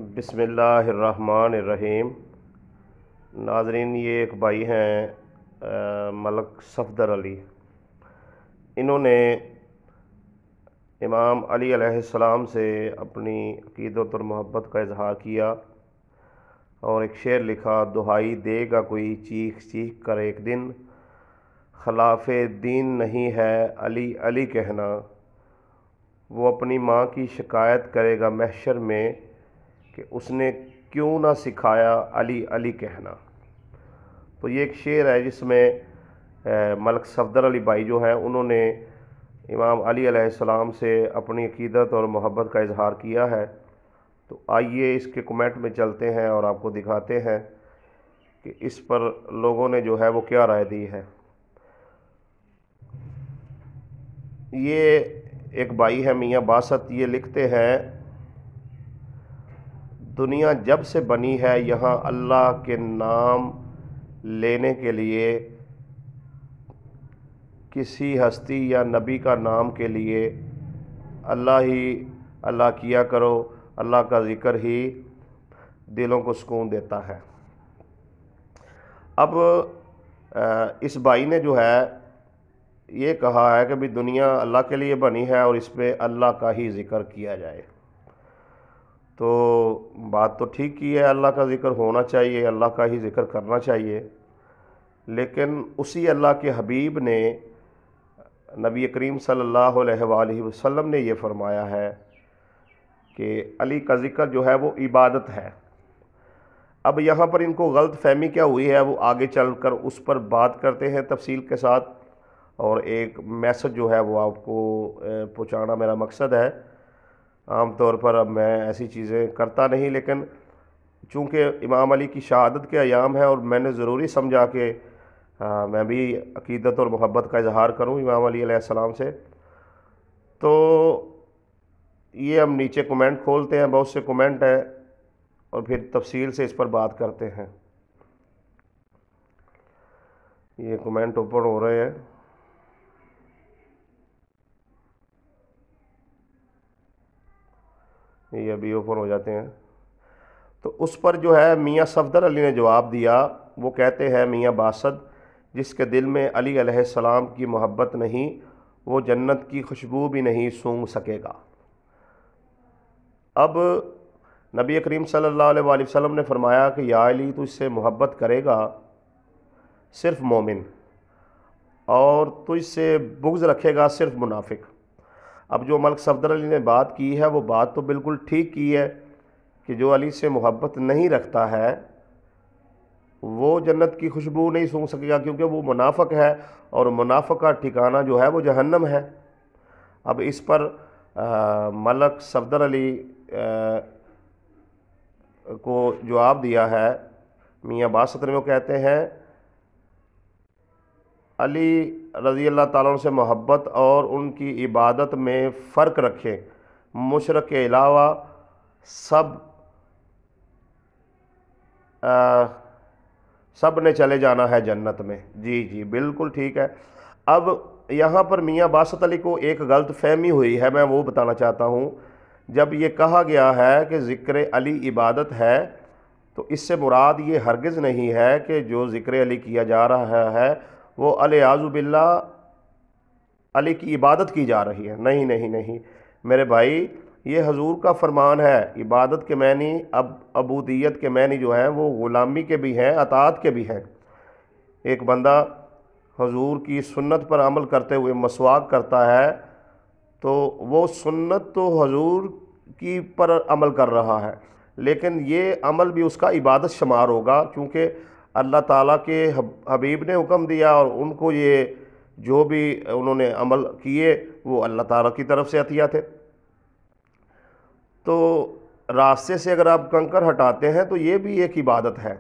بسم اللہ الرحمن الرحیم۔ ناظرین، یہ ایک بھائی ہیں ملک صفدر علی۔ انہوں نے امام علی علیہ السلام سے اپنی عقیدت اور محبت کا اظہار کیا اور ایک شعر لکھا: دہائی دے گا کوئی چیخ چیخ کر ایک دن، خلاف دین نہیں ہے علی علی کہنا، وہ اپنی ماں کی شکایت کرے گا محشر میں کہ اس نے کیوں نہ سکھایا علی علی کہنا۔ تو یہ ایک شعر ہے جس میں ملک صفدر علی بھائی جو ہیں انہوں نے امام علی علیہ السلام سے اپنی عقیدت اور محبت کا اظہار کیا ہے۔ تو آئیے اس کے کمنٹ میں چلتے ہیں اور آپ کو دکھاتے ہیں کہ اس پر لوگوں نے جو ہے وہ کیا رائے دی ہے۔ یہ ایک بھائی ہے میاں باسط، یہ لکھتے ہیں: دنیا جب سے بنی ہے یہاں اللہ کے نام لینے کے لیے کسی ہستی یا نبی کا نام کے لیے اللہ ہی اللہ کیا کرو، اللہ کا ذکر ہی دلوں کو سکون دیتا ہے۔ اب اس بھائی نے جو ہے یہ کہا ہے کہ بھی دنیا اللہ کے لیے بنی ہے اور اس پہ اللہ کا ہی ذکر کیا جائے۔ تو بات تو ٹھیک کی ہے، اللہ کا ذکر ہونا چاہیے، اللہ کا ہی ذکر کرنا چاہیے، لیکن اسی اللہ کے حبیب نے نبی کریم صلی اللہ علیہ وآلہ وسلم نے یہ فرمایا ہے کہ علی کا ذکر جو ہے وہ عبادت ہے۔ اب یہاں پر ان کو غلط فہمی کیا ہوئی ہے وہ آگے چل کر اس پر بات کرتے ہیں تفصیل کے ساتھ، اور ایک میسج جو ہے وہ آپ کو پہنچانا میرا مقصد ہے۔ عام طور پر اب میں ایسی چیزیں کرتا نہیں، لیکن چونکہ امام علی کی شہادت کے ایام ہے اور میں نے ضروری سمجھا کہ میں بھی عقیدت اور محبت کا اظہار کروں امام علی علیہ السلام سے، تو یہ ہم نیچے کمنٹ کھولتے ہیں، بہت سے کمنٹ ہیں اور پھر تفصیل سے اس پر بات کرتے ہیں۔ یہ کمنٹ اوپن ہو رہے ہیں۔ یہ ابھی اوپن ہو جاتے ہیں۔ تو اس پر جو ہے میاں صفدر علی نے جواب دیا، وہ کہتے ہیں: میاں باسط، جس کے دل میں علی علیہ السلام کی محبت نہیں وہ جنت کی خوشبو بھی نہیں سونگھ سکے گا۔ اب نبی کریم صلی اللہ علیہ وآلہ وسلم نے فرمایا کہ یا علی، تو اس سے محبت کرے گا صرف مومن اور تو اس سے بغض رکھے گا صرف منافق۔ اب جو ملک صفدر علی نے بات کی ہے وہ بات تو بالکل ٹھیک کی ہے کہ جو علی سے محبت نہیں رکھتا ہے وہ جنت کی خوشبو نہیں سونگھ سکے گا، کیونکہ وہ منافق ہے اور منافق کا ٹھکانہ جو ہے وہ جہنم ہے۔ اب اس پر ملک صفدر علی کو جواب دیا ہے میاں باسط نے، وہ کہتے ہیں: علی رضی اللہ تعالیٰ عنہ سے محبت اور ان کی عبادت میں فرق رکھیں، مشرک کے علاوہ سب نے چلے جانا ہے جنت میں۔ جی بالکل ٹھیک ہے۔ اب یہاں پر میاں باسط علی کو ایک غلط فہمی ہوئی ہے، میں وہ بتانا چاہتا ہوں۔ جب یہ کہا گیا ہے کہ ذکر علی عبادت ہے تو اس سے مراد یہ ہرگز نہیں ہے کہ جو ذکر علی کیا جا رہا ہے وہ الیاذ باللہ علی کی عبادت کی جا رہی ہے۔ نہیں میرے بھائی، یہ حضور کا فرمان ہے۔ عبادت کے معنی عبودیت کے معنی جو ہیں وہ غلامی کے بھی ہیں، اطاعت کے بھی ہیں۔ ایک بندہ حضور کی سنت پر عمل کرتے ہوئے مسواک کرتا ہے تو وہ سنت تو حضور کی پر عمل کر رہا ہے، لیکن یہ عمل بھی اس کا عبادت شمار ہوگا، کیونکہ اللہ تعالیٰ کے حبیب نے حکم دیا اور ان کو یہ جو بھی انہوں نے عمل کیے وہ اللہ تعالیٰ کی طرف سے عطیہ تھے۔ تو راستے سے اگر آپ کنکر ہٹاتے ہیں تو یہ بھی ایک عبادت ہے،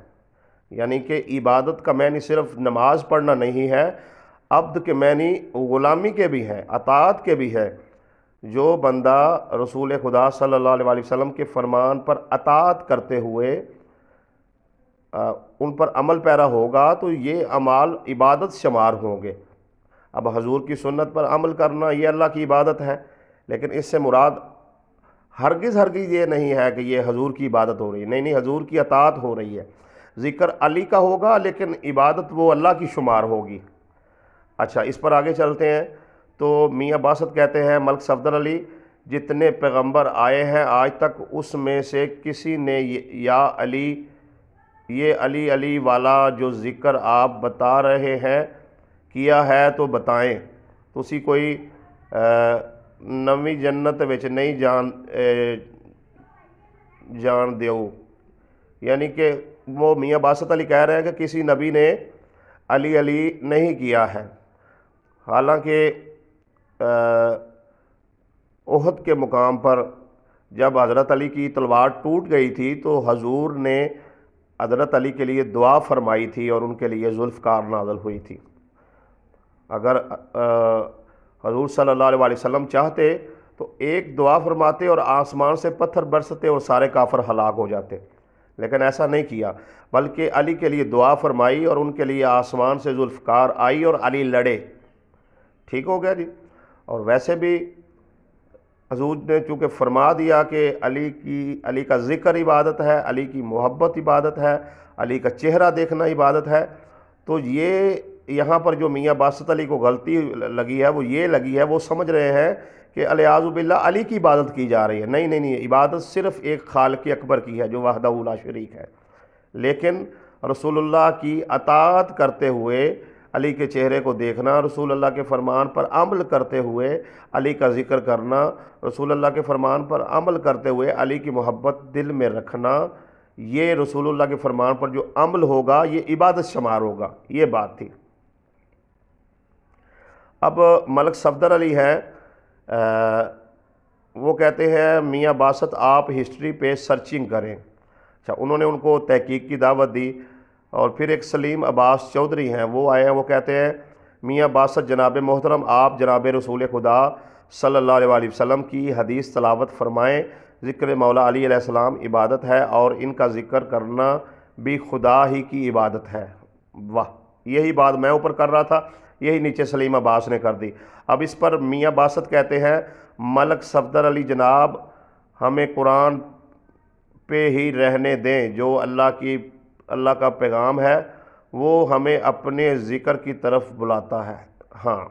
یعنی کہ عبادت کا معنی صرف نماز پڑھنا نہیں ہے، عبد کے معنی غلامی کے بھی ہیں، اطاعت کے بھی ہے۔ جو بندہ رسول خدا صلی اللہ علیہ وسلم کے فرمان پر اطاعت کرتے ہوئے ان پر عمل پیرا ہوگا تو یہ اعمال عبادت شمار ہوں گے۔ اب حضور کی سنت پر عمل کرنا یہ اللہ کی عبادت ہے، لیکن اس سے مراد ہرگز ہرگز یہ نہیں ہے کہ یہ حضور کی عبادت ہو رہی ہے، نہیں نہیں، حضور کی اطاعت ہو رہی ہے، ذکر علی کا ہوگا لیکن عبادت وہ اللہ کی شمار ہوگی۔ اچھا، اس پر آگے چلتے ہیں تو میاں باسط کہتے ہیں ملک صفدر علی جتنے پیغمبر آئے ہیں آج تک اس میں سے کسی نے یا علی، یہ علی علی والا جو ذکر آپ بتا رہے ہیں کیا ہے تو بتائیں، تو اسی کوئی نویں جنت وچ نہیں جان دیو، یعنی کہ وہ میاں باسط علی کہہ رہے ہیں کہ کسی نبی نے علی علی نہیں کیا ہے، حالانکہ احد کے مقام پر جب حضرت علی کی تلوار ٹوٹ گئی تھی تو حضور نے حضرت علی کے لیے دعا فرمائی تھی اور ان کے لیے ذوالفقار نازل ہوئی تھی۔ اگر حضور صلی اللہ علیہ وسلم چاہتے تو ایک دعا فرماتے اور آسمان سے پتھر برستے اور سارے کافر ہلاک ہو جاتے، لیکن ایسا نہیں کیا، بلکہ علی کے لیے دعا فرمائی اور ان کے لیے آسمان سے ذوالفقار آئی اور علی لڑے۔ ٹھیک ہو گیا جی۔ اور ویسے بھی حضور نے چونکہ فرما دیا کہ علی کا ذکر عبادت ہے، علی کی محبت عبادت ہے، علی کا چہرہ دیکھنا عبادت ہے، تو یہ یہاں پر جو میاں باسط علی کو غلطی لگی ہے وہ یہ لگی ہے، وہ سمجھ رہے ہیں کہ الیاذ باللہ علی کی عبادت کی جا رہی ہے۔ نہیں نہیں نہیں، عبادت صرف ایک خالق اکبر کی ہے جو وحدہ لا شریک ہے، لیکن رسول اللہ کی اطاعت کرتے ہوئے علی کے چہرے کو دیکھنا، رسول اللہ کے فرمان پر عمل کرتے ہوئے علی کا ذکر کرنا، رسول اللہ کے فرمان پر عمل کرتے ہوئے علی کی محبت دل میں رکھنا، یہ رسول اللہ کے فرمان پر جو عمل ہوگا یہ عبادت شمار ہوگا، یہ بات تھی۔ اب ملک صفدر علی ہیں، وہ کہتے ہیں میاں باسط آپ ہسٹری پہ سرچنگ کریں۔ اچھا، انہوں نے ان کو تحقیق کی دعوت دی۔ اور پھر ایک سلیم عباس چودھری ہیں، وہ آئے ہیں، وہ کہتے ہیں میاں باسط جناب محترم آپ جناب رسول خدا صلی اللہ علیہ وسلم کی حدیث تلاوت فرمائیں، ذکر مولا علی علیہ السلام عبادت ہے اور ان کا ذکر کرنا بھی خدا ہی کی عبادت ہے۔ واہ، یہی بات میں اوپر کر رہا تھا، یہی نیچے سلیم عباس نے کر دی۔ اب اس پر میاں باسط کہتے ہیں ملک صفدر علی جناب ہمیں قرآن پہ ہی رہنے دیں، جو اللہ کا پیغام ہے وہ ہمیں اپنے ذکر کی طرف بلاتا ہے۔ ہاں،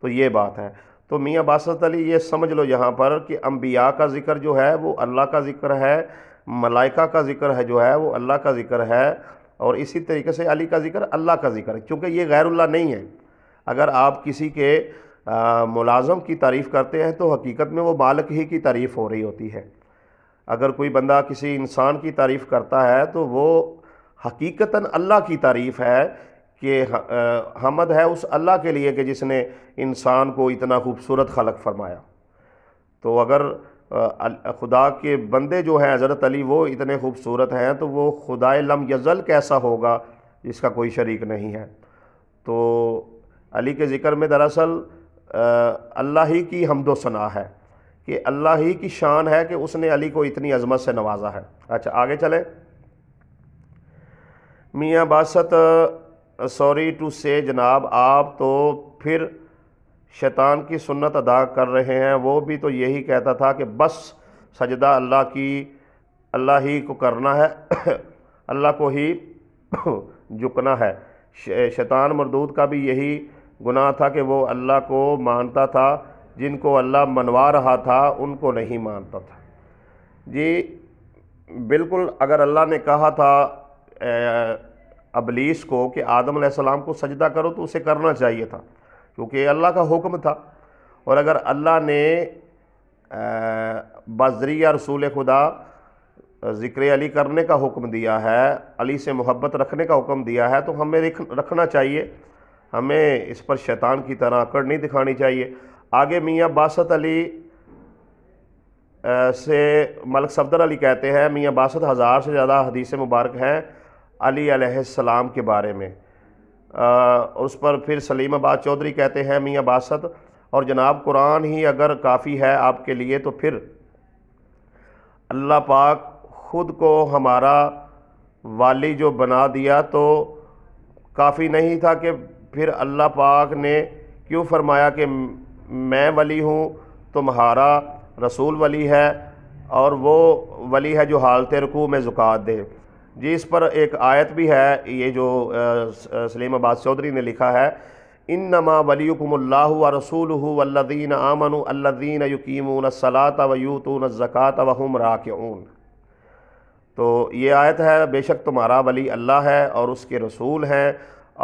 تو یہ بات ہے۔ تو میاں باسط علی یہ سمجھ لو یہاں پر کہ انبیاء کا ذکر جو ہے وہ اللہ کا ذکر ہے، ملائکہ کا ذکر ہے جو ہے وہ اللہ کا ذکر ہے، اور اسی طریقے سے علی کا ذکر اللہ کا ذکر ہے، کیونکہ یہ غیر اللہ نہیں ہے۔ اگر آپ کسی کے ملازم کی تعریف کرتے ہیں تو حقیقت میں وہ مالک ہی کی تعریف ہو رہی ہوتی ہے۔ اگر کوئی بندہ کسی انسان کی تعریف کرتا ہے تو وہ حقیقتاً اللہ کی تعریف ہے کہ حمد ہے اس اللہ کے لیے کہ جس نے انسان کو اتنا خوبصورت خلق فرمایا۔ تو اگر خدا کے بندے جو ہیں حضرت علی وہ اتنے خوبصورت ہیں تو وہ خدائے لم یزل کیسا ہوگا جس کا کوئی شریک نہیں ہے۔ تو علی کے ذکر میں دراصل اللہ ہی کی حمد و ثنا ہے، کہ اللہ ہی کی شان ہے کہ اس نے علی کو اتنی عظمت سے نوازا ہے۔ اچھا، آگے چلیں۔ میاں باسط سوری ٹو سے جناب آپ تو پھر شیطان کی سنت ادا کر رہے ہیں، وہ بھی تو یہی کہتا تھا کہ بس سجدہ اللہ ہی کو کرنا ہے، اللہ کو ہی جھکنا ہے۔ شیطان مردود کا بھی یہی گناہ تھا کہ وہ اللہ کو مانتا تھا، جن کو اللہ منوا رہا تھا ان کو نہیں مانتا تھا۔ جی بالکل، اگر اللہ نے کہا تھا ابلیس کو کہ آدم علیہ السلام کو سجدہ کرو تو اسے کرنا چاہیے تھا، کیونکہ اللہ کا حکم تھا۔ اور اگر اللہ نے بذریعہ رسول خدا ذکر علی کرنے کا حکم دیا ہے، علی سے محبت رکھنے کا حکم دیا ہے، تو ہمیں رکھنا چاہیے، ہمیں اس پر شیطان کی طرح اکڑ نہیں دکھانی چاہیے۔ آگے میاں باسط علی سے ملک صفدر علی کہتے ہیں میاں باسط 1000 سے زیادہ حدیث مبارک ہیں علی علیہ السلام کے بارے میں۔ اس پر پھر سلیم عباس چودھری کہتے ہیں میاں باسط اور جناب قرآن ہی اگر کافی ہے آپ کے لیے تو پھر اللہ پاک خود کو ہمارا والی جو بنا دیا تو کافی نہیں تھا کہ پھر اللہ پاک نے کیوں فرمایا کہ میں ولی ہوں تمہارا رسول ولی ہے، اور وہ ولی ہے جو حالت رکوع میں زکوٰۃ دے۔ جی اس پر ایک آیت بھی ہے، یہ جو سلیم عباس چودھری نے لکھا ہے، انما ولیکم اللہ ورسولہ والذین آمنوا الذین یقیمون الصلاۃ ویؤتون الزکاۃ وہم راکعون۔ تو یہ آیت ہے، بے شک تمہارا ولی اللہ ہے اور اس کے رسول ہیں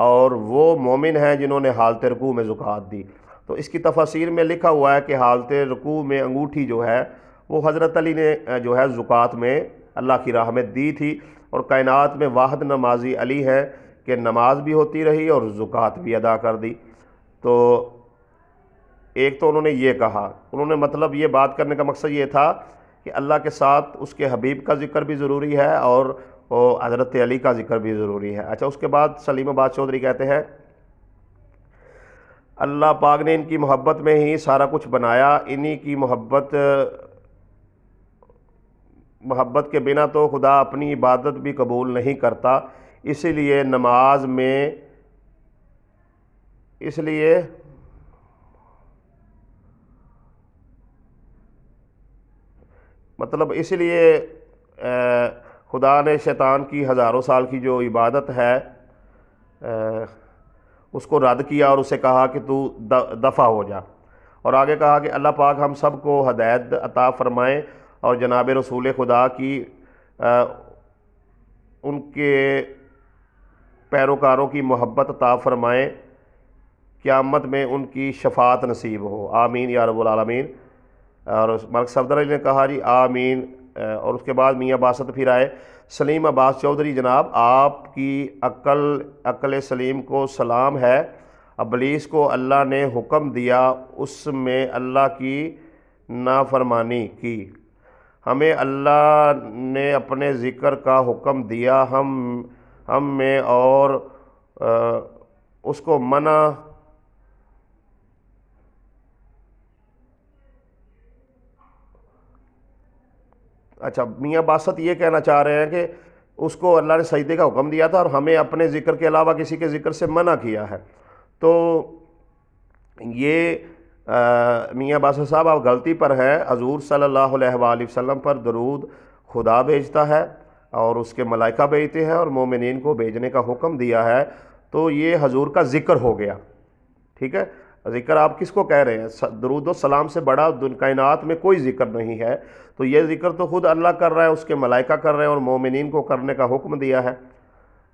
اور وہ مومن ہیں جنہوں نے حالت رکوع میں زکوٰۃ دی۔ تو اس کی تفاسیر میں لکھا ہوا ہے کہ حالت رکوع میں انگوٹھی جو ہے وہ حضرت علی نے جو ہے زکوٰۃ میں اللہ کی راہ میں دی تھی، اور کائنات میں واحد نمازی علی ہے کہ نماز بھی ہوتی رہی اور زکوٰۃ بھی ادا کر دی۔ تو ایک تو انہوں نے یہ کہا، انہوں نے مطلب یہ بات کرنے کا مقصد یہ تھا کہ اللہ کے ساتھ اس کے حبیب کا ذکر بھی ضروری ہے اور حضرت علی کا ذکر بھی ضروری ہے۔ اچھا، اس کے بعد سلیم عباس چودھری کہتے ہیں اللہ پاک نے ان کی محبت میں ہی سارا کچھ بنایا، انہی کی محبت کے بنا تو خدا اپنی عبادت بھی قبول نہیں کرتا، اسی لیے نماز میں اسی لیے خدا نے شیطان کی ہزاروں سال کی جو عبادت ہے اس کو رد کیا اور اسے کہا کہ تو دفع ہو جا، اور آگے کہا کہ اللہ پاک ہم سب کو ہدایت عطا فرمائیں اور جناب رسول خدا کی ان کے پیروکاروں کی محبت عطا فرمائیں، قیامت میں ان کی شفاعت نصیب ہو، آمین یا رب العالمین۔ اور ملک صفدر علی نے کہا جی آمین۔ اور اس کے بعد میاں باسط پھر آئے، سلیم عباس چودھری جناب آپ کی عقل سلیم کو سلام ہے، ابلیس کو اللہ نے حکم دیا، اس میں اللہ کی نافرمانی کی، ہمیں اللہ نے اپنے ذکر کا حکم دیا، ہم میں اور اس کو منع اچھا میاں باسط یہ کہنا چاہ رہے ہیں کہ اس کو اللہ نے سجدے کا حکم دیا تھا اور ہمیں اپنے ذکر کے علاوہ کسی کے ذکر سے منع کیا ہے۔ تو یہ میاں باسط صاحب آپ غلطی پر ہیں، حضور صلی اللہ علیہ وآلہ وسلم پر درود خدا بھیجتا ہے اور اس کے ملائکہ بھیجتے ہیں اور مومنین کو بھیجنے کا حکم دیا ہے، تو یہ حضور کا ذکر ہو گیا، ٹھیک ہے۔ ذکر آپ کس کو کہہ رہے ہیں؟ درود و سلام سے بڑا کائنات میں کوئی ذکر نہیں ہے، تو یہ ذکر تو خود اللہ کر رہا ہے، اس کے ملائکہ کر رہے ہیں اور مومنین کو کرنے کا حکم دیا ہے۔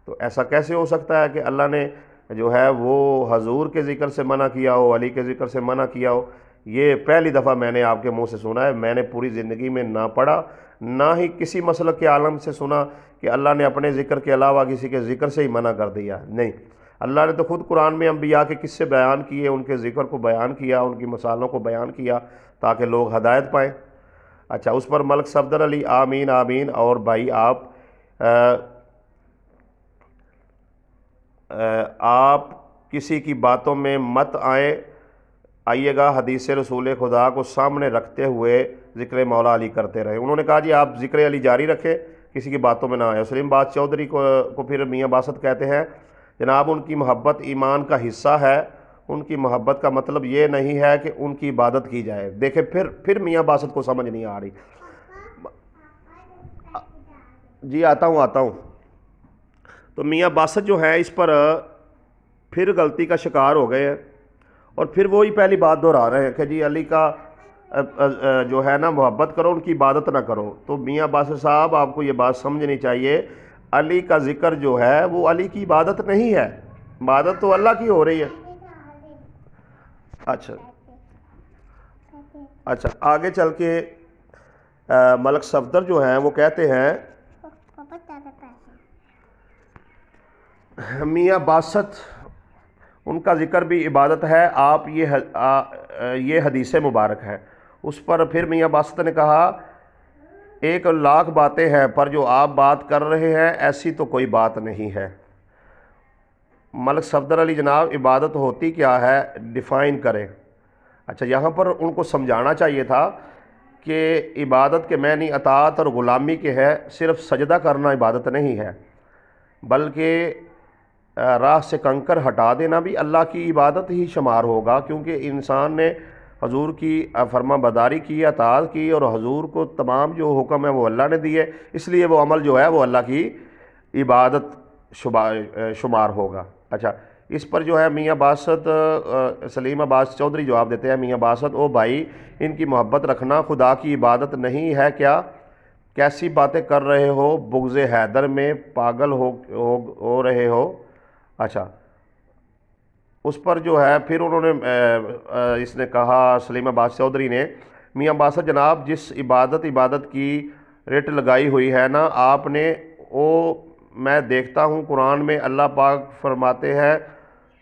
تو ایسا کیسے ہو سکتا ہے کہ اللہ نے جو ہے وہ حضور کے ذکر سے منع کیا ہو، علی کے ذکر سے منع کیا ہو؟ یہ پہلی دفعہ میں نے آپ کے منہ سے سنا ہے، میں نے پوری زندگی میں نہ پڑھا نہ ہی کسی مسلک کے عالم سے سنا کہ اللہ نے اپنے ذکر کے علاوہ کسی کے ذکر سے ہی منع کر دیا، نہیں۔ اللہ نے تو خود قرآن میں انبیاء کے قصے بیان کیے، ان کے ذکر کو بیان کیا، ان کی مثالوں کو بیان کیا تاکہ لوگ ہدایت پائیں۔ اچھا، اس پر ملک صفدر علی آمین آمین۔ اور بھائی آپ کسی کی باتوں میں مت آئیے گا، حدیث رسول خدا کو سامنے رکھتے ہوئے ذکر مولا علی کرتے رہے۔ انہوں نے کہا جی آپ ذکر علی جاری رکھیں، کسی کی باتوں میں نہ آئے۔ سلیم عباس چودھری کو پھر میاں باسط کہتے ہیں جناب ان کی محبت ایمان کا حصہ ہے، ان کی محبت کا مطلب یہ نہیں ہے کہ ان کی عبادت کی جائے۔ دیکھیں پھر میاں باسط کو سمجھ نہیں آ رہی۔ جی آتا ہوں۔ تو میاں باسط جو ہے اس پر پھر غلطی کا شکار ہو گئے ہیں اور پھر وہی پہلی بات دہرا رہے ہیں کہ جی علی کا جو ہے نا محبت کرو، ان کی عبادت نہ کرو۔ تو میاں باسط صاحب آپ کو یہ بات سمجھنی چاہیے، علی کا ذکر جو ہے وہ علی کی عبادت نہیں ہے، عبادت تو اللہ کی ہو رہی ہے۔ اچھا آگے چل کے ملک صفدر جو ہیں وہ کہتے ہیں میاں باسط ان کا ذکر بھی عبادت ہے، آپ یہ حدیث مبارک ہے۔ اس پر پھر میاں باسط نے کہا 1,00,000 باتیں ہیں پر جو آپ بات کر رہے ہیں ایسی تو کوئی بات نہیں ہے۔ ملک صفدر علی جناب عبادت ہوتی کیا ہے، ڈیفائن کریں۔ اچھا یہاں پر ان کو سمجھانا چاہیے تھا کہ عبادت کے معنی اطاعت اور غلامی کے ہے، صرف سجدہ کرنا عبادت نہیں ہے، بلکہ راہ سے کنکر ہٹا دینا بھی اللہ کی عبادت ہی شمار ہوگا، کیونکہ انسان نے حضور کی فرما برداری کی، اطاعت کی، اور حضور کو تمام جو حکم ہے وہ اللہ نے دیے، اس لیے وہ عمل جو ہے وہ اللہ کی عبادت شمار ہوگا۔ اچھا، اس پر جو ہے میاں باسط سلیم عباس چودھری جواب دیتے ہیں، میاں باسط او بھائی، ان کی محبت رکھنا خدا کی عبادت نہیں ہے کیا؟ کیسی باتیں کر رہے ہو؟ بغض حیدر میں پاگل ہو رہے ہو؟ اچھا، اس پر جو ہے پھر انہوں نے اس نے کہا سلیم عباس چودھری نے، میاں باسط جناب، جس عبادت کی رٹ لگائی ہوئی ہے نا آپ نے، وہ میں دیکھتا ہوں قرآن میں اللہ پاک فرماتے ہیں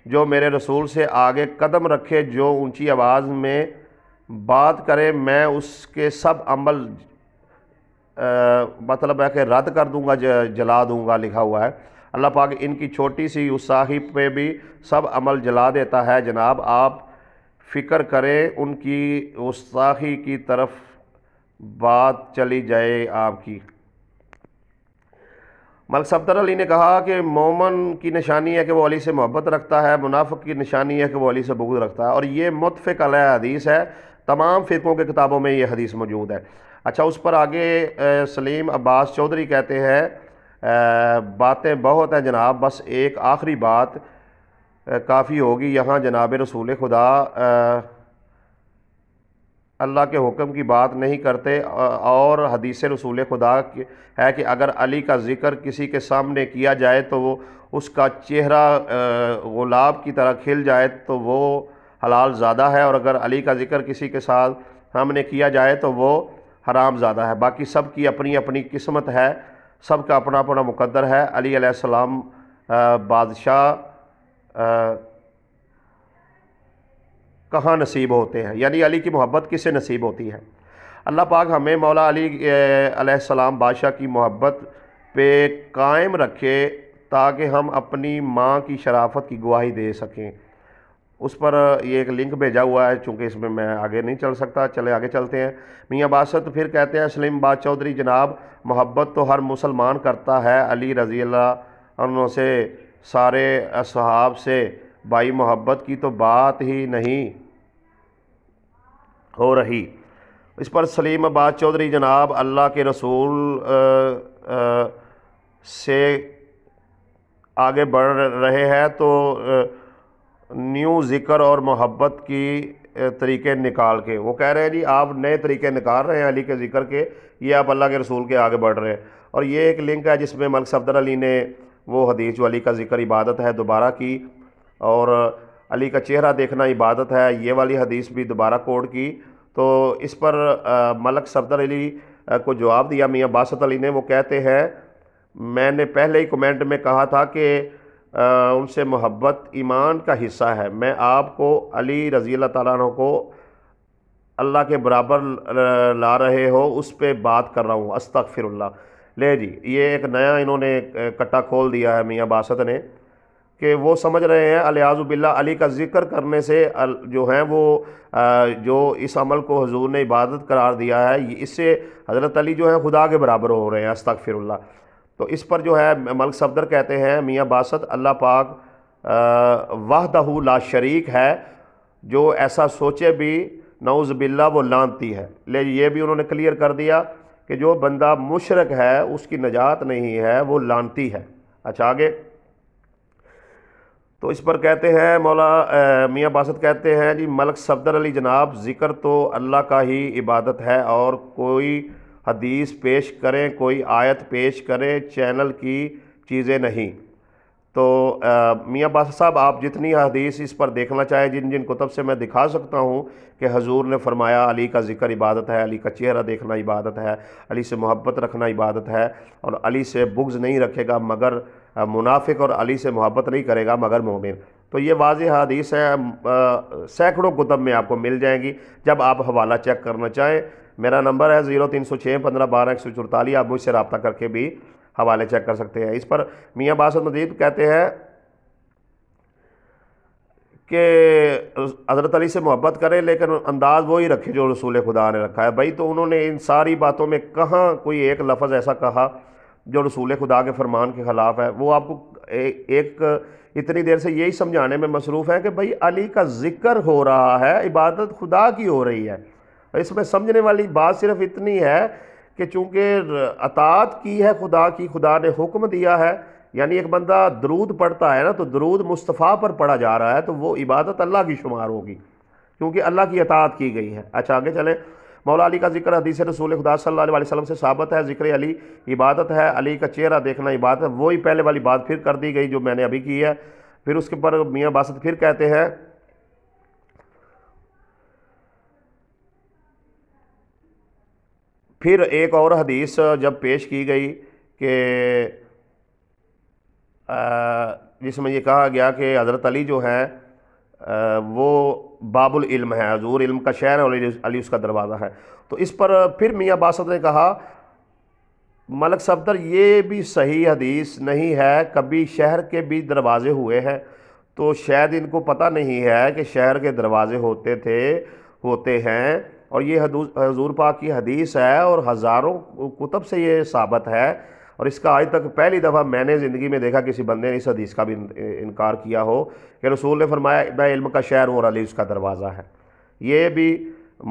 جو میرے رسول سے آگے قدم رکھے، جو اونچی آواز میں بات کرے، میں اس کے سب عمل مطلب ہے کہ رد کر دوں گا، جلا دوں گا، لکھا ہوا ہے۔ اللہ پاک ان کی چھوٹی سی گستاخی پہ بھی سب عمل جلا دیتا ہے۔ جناب آپ فکر کریں، ان کی گستاخی کی طرف بات چلی جائے آپ کی۔ ملک صفدر علی نے کہا کہ مومن کی نشانی ہے کہ وہ علی سے محبت رکھتا ہے، منافق کی نشانی ہے کہ وہ علی سے بغض رکھتا ہے، اور یہ متفق علیہ حدیث ہے، تمام فرقوں کے کتابوں میں یہ حدیث موجود ہے۔ اچھا، اس پر آگے سلیم عباس چودھری کہتے ہیں باتیں بہت ہیں جناب، بس ایک آخری بات کافی ہوگی۔ یہاں جناب رسول خدا اللہ کے حکم کی بات نہیں کرتے، اور حدیث رسول خدا ہے کہ اگر علی کا ذکر کسی کے سامنے کیا جائے تو وہ اس کا چہرہ گلاب کی طرح کھل جائے تو وہ حلال زادہ ہے، اور اگر علی کا ذکر کسی کے ساتھ سامنے کیا جائے تو وہ حرام زادہ ہے۔ باقی سب کی اپنی اپنی قسمت ہے، سب کا اپنا اپنا مقدر ہے۔ علی علیہ السلام بادشاہ کہاں نصیب ہوتے ہیں، یعنی علی کی محبت کس سے نصیب ہوتی ہے؟ اللہ پاک ہمیں مولا علی علیہ السلام بادشاہ کی محبت پہ قائم رکھے تاکہ ہم اپنی ماں کی شرافت کی گواہی دے سکیں۔ اس پر یہ ایک لنک بھیجا ہوا ہے، چونکہ اس میں آگے نہیں چل سکتا، چلے آگے چلتے ہیں۔ میاں باسط پھر کہتے ہیں سلیم عباس چودھری جناب، محبت تو ہر مسلمان کرتا ہے، علی رضی اللہ عنہ سے، سارے اصحاب سے، بھائی محبت کی تو بات ہی نہیں ہو رہی۔ اس پر سلیم عباس چودھری جناب اللہ کے رسول سے آگے بڑھ رہے ہیں تو نیو ذکر اور محبت کی طریقے نکال کے، وہ کہہ رہے ہیں جی آپ نئے طریقے نکال رہے ہیں علی کے ذکر کے، یہ آپ اللہ کے رسول کے آگے بڑھ رہے ہیں۔ اور یہ ایک لنک ہے جس میں ملک صفدر علی نے وہ حدیث جو علی کا ذکر عبادت ہے دوبارہ کی، اور علی کا چہرہ دیکھنا عبادت ہے، یہ والی حدیث بھی دوبارہ کوٹ کی۔ تو اس پر ملک صفدر علی کو جواب دیا میاں باسط علی نے، وہ کہتے ہیں میں نے پہلے ہی کمنٹ میں کہا تھا کہ ان سے محبت ایمان کا حصہ ہے، میں آپ کو علی رضی اللہ تعالیٰ عنہ کو اللہ کے برابر لا رہے ہو، اس پہ بات کر رہا ہوں، استغفر اللہ۔ لے جی، یہ ایک نیا انہوں نے کٹا کھول دیا ہے میاں باسط نے، کہ وہ سمجھ رہے ہیں الیاذ باللہ علی کا ذکر کرنے سے جو ہیں وہ جو اس عمل کو حضور نے عبادت قرار دیا ہے، اس سے حضرت علی جو ہے خدا کے برابر ہو رہے ہیں، استغفر اللہ۔ تو اس پر جو ہے ملک صفدر کہتے ہیں میاں باسط اللہ پاک وحدہ لا شریک ہے، جو ایسا سوچے بھی نعوذ باللہ وہ لعنتی ہے۔ لے یہ بھی انہوں نے کلیئر کر دیا کہ جو بندہ مشرک ہے اس کی نجات نہیں ہے، وہ لعنتی ہے۔ اچھا آگے، تو اس پر کہتے ہیں مولا میاں باسط کہتے ہیں جی ملک صفدر علی جناب، ذکر تو اللہ کا ہی عبادت ہے، اور کوئی حدیث پیش کریں، کوئی آیت پیش کریں، چینل کی چیزیں نہیں۔ تو میاں باسط صاحب آپ جتنی حدیث اس پر دیکھنا چاہیں، جن جن کتب سے میں دکھا سکتا ہوں کہ حضور نے فرمایا علی کا ذکر عبادت ہے، علی کا چہرہ دیکھنا عبادت ہے، علی سے محبت رکھنا عبادت ہے، اور علی سے بغض نہیں رکھے گا مگر منافق، اور علی سے محبت نہیں کرے گا مگر مومن۔ تو یہ واضح حدیث ہے، سینکڑوں کتب میں آپ کو مل جائیں گی جب آپ حوالہ چیک کرنا چاہیں۔ میرا نمبر ہے 0306 15 12 144، آپ مجھ سے رابطہ کر کے بھی حوالے چیک کر سکتے ہیں۔ اس پر میاں باسط مزید کہتے ہیں کہ حضرت علی سے محبت کریں لیکن انداز وہی رکھے جو رسول خدا نے رکھا ہے۔ بھائی تو انہوں نے ان ساری باتوں میں کہاں کوئی ایک لفظ ایسا کہا جو رسول خدا کے فرمان کے خلاف ہے؟ وہ آپ کو ایک اتنی دیر سے یہی سمجھانے میں مصروف ہیں کہ بھئی علی کا ذکر ہو رہا ہے، عبادت خدا کی ہو رہی ہے۔ اس میں سمجھنے والی بات صرف اتنی ہے کہ چونکہ اطاعت کی ہے خدا کی، خدا نے حکم دیا ہے، یعنی ایک بندہ درود پڑھتا ہے نا تو درود مصطفیٰ پر پڑھا جا رہا ہے تو وہ عبادت اللہ کی شمار ہوگی، کیونکہ اللہ کی اطاعت کی گئی ہے۔ اچھا آگے چلیں۔ مولا علی کا ذکر حدیث رسول خدا صلی اللہ علیہ وسلم سے ثابت ہے، ذکر علی عبادت ہے، علی کا چہرہ دیکھنا عبادت ہے۔ وہی پہلے والی بات پھر کر دی گئی جو میں نے ابھی کی ہے۔ پھر اس کے پر میاں باسط پھر کہتے ہیں پھر ایک اور حدیث جب پیش کی گئی کہ جس میں یہ کہا گیا کہ حضرت علی جو ہے وہ باب العلم ہے، حضور علم کا شہر ہے اور علی اس کا دروازہ ہے، تو اس پر پھر میاں باسط نے کہا ملک صفدر یہ بھی صحیح حدیث نہیں ہے، کبھی شہر کے بھی دروازے ہوئے ہیں تو شاید ان کو پتہ نہیں ہے کہ شہر کے دروازے ہوتے ہیں، اور یہ حضور پاک کی حدیث ہے اور ہزاروں کتب سے یہ ثابت ہے، اور اس کا آج تک پہلی دفعہ میں نے زندگی میں دیکھا کسی بندے نے اس حدیث کا بھی انکار کیا ہو کہ رسول نے فرمایا میں علم کا شہر ہوں اور علی اس کا دروازہ ہے۔ یہ بھی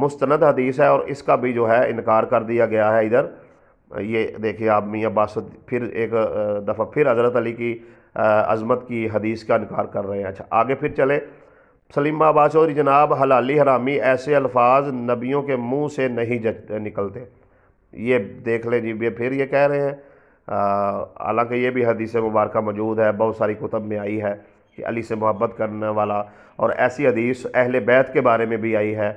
مستند حدیث ہے اور اس کا بھی جو ہے انکار کر دیا گیا ہے ادھر۔ یہ دیکھیے آپ میاں باسط پھر ایک دفعہ پھر حضرت علی کی عظمت کی حدیث کا انکار کر رہے ہیں۔ اچھا آگے پھر چلے۔ سلیم آباد چودھری جناب حلالی حرامی ایسے الفاظ نبیوں کے منہ سے نہیں نکلتے، یہ دیکھ لیں جی، پھر یہ کہہ رہے ہیں، حالانکہ یہ بھی حدیث مبارکہ موجود ہے، بہت ساری کتب میں آئی ہے کہ علی سے محبت کرنے والا، اور ایسی حدیث اہل بیت کے بارے میں بھی آئی ہے،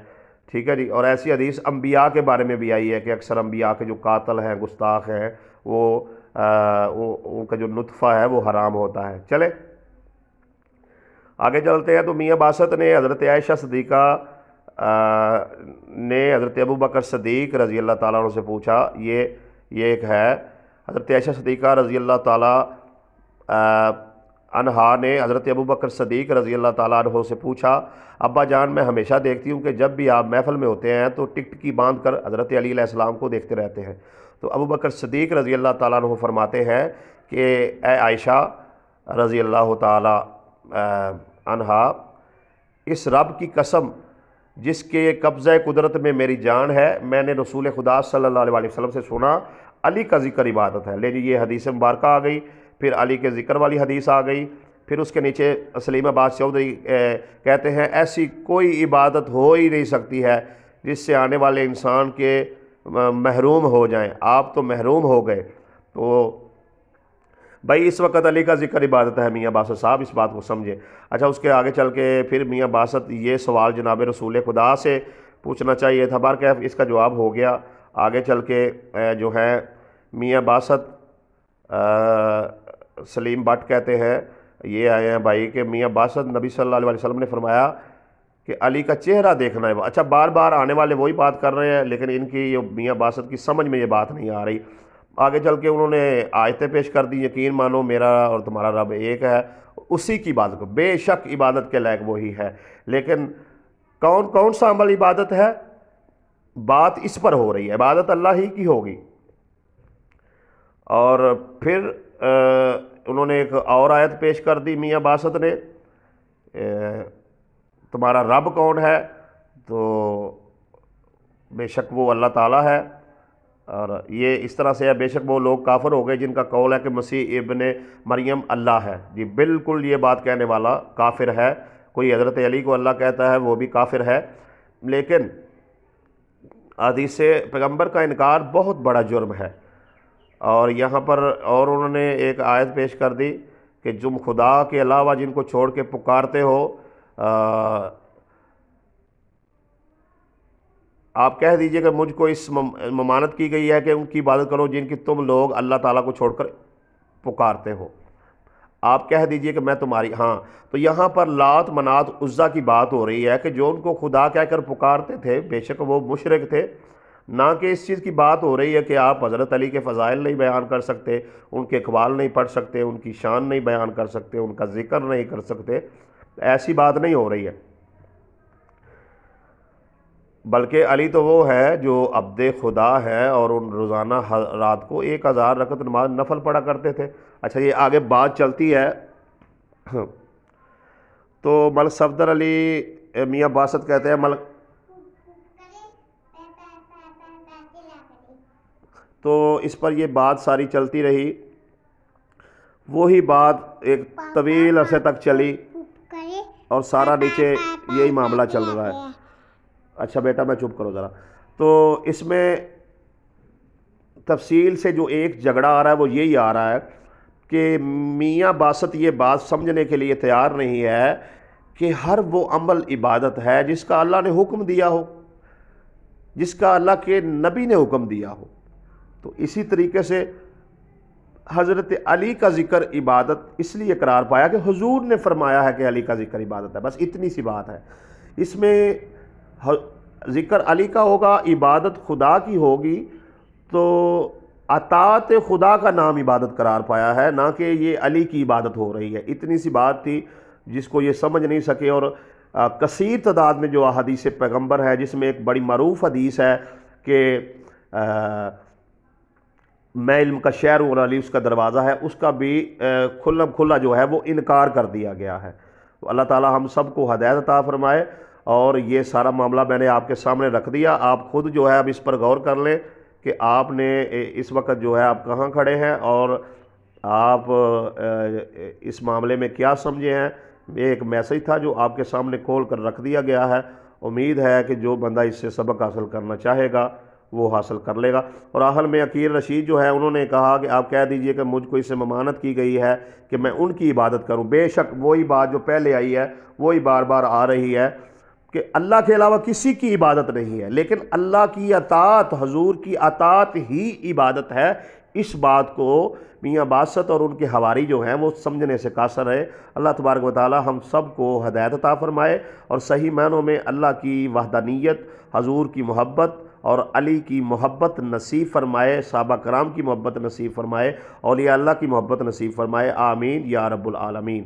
ٹھیک ہے جی، اور ایسی حدیث انبیاء کے بارے میں بھی آئی ہے کہ اکثر انبیاء کے جو قاتل ہیں گستاخ ہیں وہ ان کا جو نطفہ ہے وہ حرام ہوتا ہے۔ چلے آگے چلتے ہیں۔ تو میاں باسط نے حضرت عائشہ صدیقہ نے حضرت ابو بکر صدیق رضی اللہ تعالیٰ عنہ سے پوچھا، یہ ایک ہے، حضرت عائشہ صدیقہ رضی اللہ تعالیٰ عنہا نے حضرت ابو بکر صدیق رضی اللہ تعالیٰ عنہ سے پوچھا، ابا جان میں ہمیشہ دیکھتی ہوں کہ جب بھی آپ محفل میں ہوتے ہیں تو ٹکٹکی باندھ کر حضرت علی علیہ السلام کو دیکھتے رہتے ہیں۔ تو ابو بکر صدیق رضی اللہ تعالیٰ عنہ فرماتے ہیں کہ اے عائشہ رضی اللہ تعالیٰ عنہا، اس رب کی قسم جس کے قبضہ قدرت میں میری جان ہے، میں نے رسول خدا صلی اللہ علیہ وسلم سے سنا علی کا ذکر عبادت ہے۔ لیکن یہ حدیث مبارکہ آ گئی، پھر علی کے ذکر والی حدیث آ گئی، پھر اس کے نیچے سلیم آباد چودھری کہتے ہیں ایسی کوئی عبادت ہو ہی نہیں سکتی ہے جس سے آنے والے انسان کے محروم ہو جائیں، آپ تو محروم ہو گئے۔ تو بھائی اس وقت علی کا ذکر عبادت ہے، میاں باسط صاحب اس بات کو سمجھے۔ اچھا اس کے آگے چل کے پھر میاں باسط یہ سوال جناب رسول خدا سے پوچھنا چاہیے تھا، بہرکیف اس کا جواب ہو گیا۔ آگے چل کے جو ہے میاں باسط سلیم بٹ کہتے ہیں، یہ آئے ہیں بھائی کہ میاں باسط نبی صلی اللہ علیہ وسلم نے فرمایا کہ علی کا چہرہ دیکھنا ہے۔ اچھا بار بار آنے والے وہی بات کر رہے ہیں، لیکن ان کی یہ میاں باسط کی سمجھ میں یہ بات نہیں آ رہی۔ آگے چل کے انہوں نے آیتیں پیش کر دی، یقین مانو میرا اور تمہارا رب ایک ہے، اسی کی عبادت کو، بے شک عبادت کے لائق وہی ہے، لیکن کون سا عمل عبادت ہے، بات اس پر ہو رہی ہے، عبادت اللہ ہی کی ہوگی۔ اور پھر انہوں نے ایک اور آیت پیش کر دی میاں باسط نے، تمہارا رب کون ہے، تو بے شک وہ اللہ تعالیٰ ہے، اور یہ اس طرح سے ہے بے شک وہ لوگ کافر ہو گئے جن کا قول ہے کہ مسیح ابن مریم اللہ ہے۔ جی بالکل یہ بات کہنے والا کافر ہے، کوئی حضرت علی کو اللہ کہتا ہے وہ بھی کافر ہے، لیکن حدیث پیغمبر کا انکار بہت بڑا جرم ہے۔ اور یہاں پر اور انہوں نے ایک آیت پیش کر دی کہ تم خدا کے علاوہ جن کو چھوڑ کے پکارتے ہو، آپ کہہ دیجئے کہ مجھ کو اس ممانت کی گئی ہے کہ ان کی عبادت کرو جن کی تم لوگ اللہ تعالیٰ کو چھوڑ کر پکارتے ہو، آپ کہہ دیجئے کہ میں تمہاری، ہاں تو یہاں پر لات منات عزا کی بات ہو رہی ہے کہ جو ان کو خدا کہہ کر پکارتے تھے بے شک وہ مشرک تھے، نہ کہ اس چیز کی بات ہو رہی ہے کہ آپ حضرت علی کے فضائل نہیں بیان کر سکتے، ان کے اقوال نہیں پڑھ سکتے، ان کی شان نہیں بیان کر سکتے، ان کا ذکر نہیں کر سکتے، ایسی بات نہیں ہو رہی ہے۔ بلکہ علی تو وہ ہے جو عبد خدا ہے اور ان روزانہ رات کو 1000 رکعت نماز نفل پڑھا کرتے تھے۔ اچھا یہ آگے بات چلتی ہے تو ملک صفدر علی میاں باسط کہتے ہیں تو اس پر یہ بات ساری چلتی رہی، وہی بات ایک طویل عرصے تک چلی اور سارا نیچے یہی معاملہ چل رہا ہے۔ اچھا بیٹا میں چپ کرو ذرا۔ تو اس میں تفصیل سے جو ایک جھگڑا آ رہا ہے وہ یہی آ رہا ہے کہ میاں باسط یہ بات سمجھنے کے لیے تیار نہیں ہے کہ ہر وہ عمل عبادت ہے جس کا اللہ نے حکم دیا ہو، جس کا اللہ کے نبی نے حکم دیا ہو۔ تو اسی طریقے سے حضرت علی کا ذکر عبادت اس لیے قرار پایا کہ حضور نے فرمایا ہے کہ علی کا ذکر عبادت ہے، بس اتنی سی بات ہے۔ اس میں ذکر علی کا ہوگا، عبادت خدا کی ہوگی، تو اطاعت خدا کا نام عبادت قرار پایا ہے، نہ کہ یہ علی کی عبادت ہو رہی ہے۔ اتنی سی بات تھی جس کو یہ سمجھ نہیں سکے، اور کثیر تعداد میں جو احادیث پیغمبر ہے، جس میں ایک بڑی معروف حدیث ہے کہ میں علم کا شہر ہوں اور علی اس کا دروازہ ہے، اس کا بھی کھلا جو ہے وہ انکار کر دیا گیا ہے۔ تو اللہ تعالی ہم سب کو ہدایت عطا فرمائے، اور یہ سارا معاملہ میں نے آپ کے سامنے رکھ دیا، آپ خود جو ہے اب اس پر غور کر لیں کہ آپ نے اس وقت جو ہے آپ کہاں کھڑے ہیں اور آپ اس معاملے میں کیا سمجھے ہیں۔ یہ ایک میسج تھا جو آپ کے سامنے کھول کر رکھ دیا گیا ہے۔ امید ہے کہ جو بندہ اس سے سبق حاصل کرنا چاہے گا وہ حاصل کر لے گا۔ اور آخر میں عقیل رشید جو ہے انہوں نے کہا کہ آپ کہہ دیجئے کہ مجھ کو اس سے ممانعت کی گئی ہے کہ میں ان کی عبادت کروں۔ بے شک وہی بات جو پہلے آئی ہے وہی بار بار آ رہی ہے کہ اللہ کے علاوہ کسی کی عبادت نہیں ہے، لیکن اللہ کی اطاعت، حضور کی اطاعت ہی عبادت ہے۔ اس بات کو میاں باسط اور ان کے حواری جو ہیں وہ سمجھنے سے قاصر ہے۔ اللہ تبارک و تعالی ہم سب کو ہدایت عطا فرمائے اور صحیح معنوں میں اللہ کی وحدانیت، حضور کی محبت اور علی کی محبت نصیب فرمائے، صحابہ کرام کی محبت نصیب فرمائے، اولیاء اللہ کی محبت نصیب فرمائے، آمین یا رب العالمین۔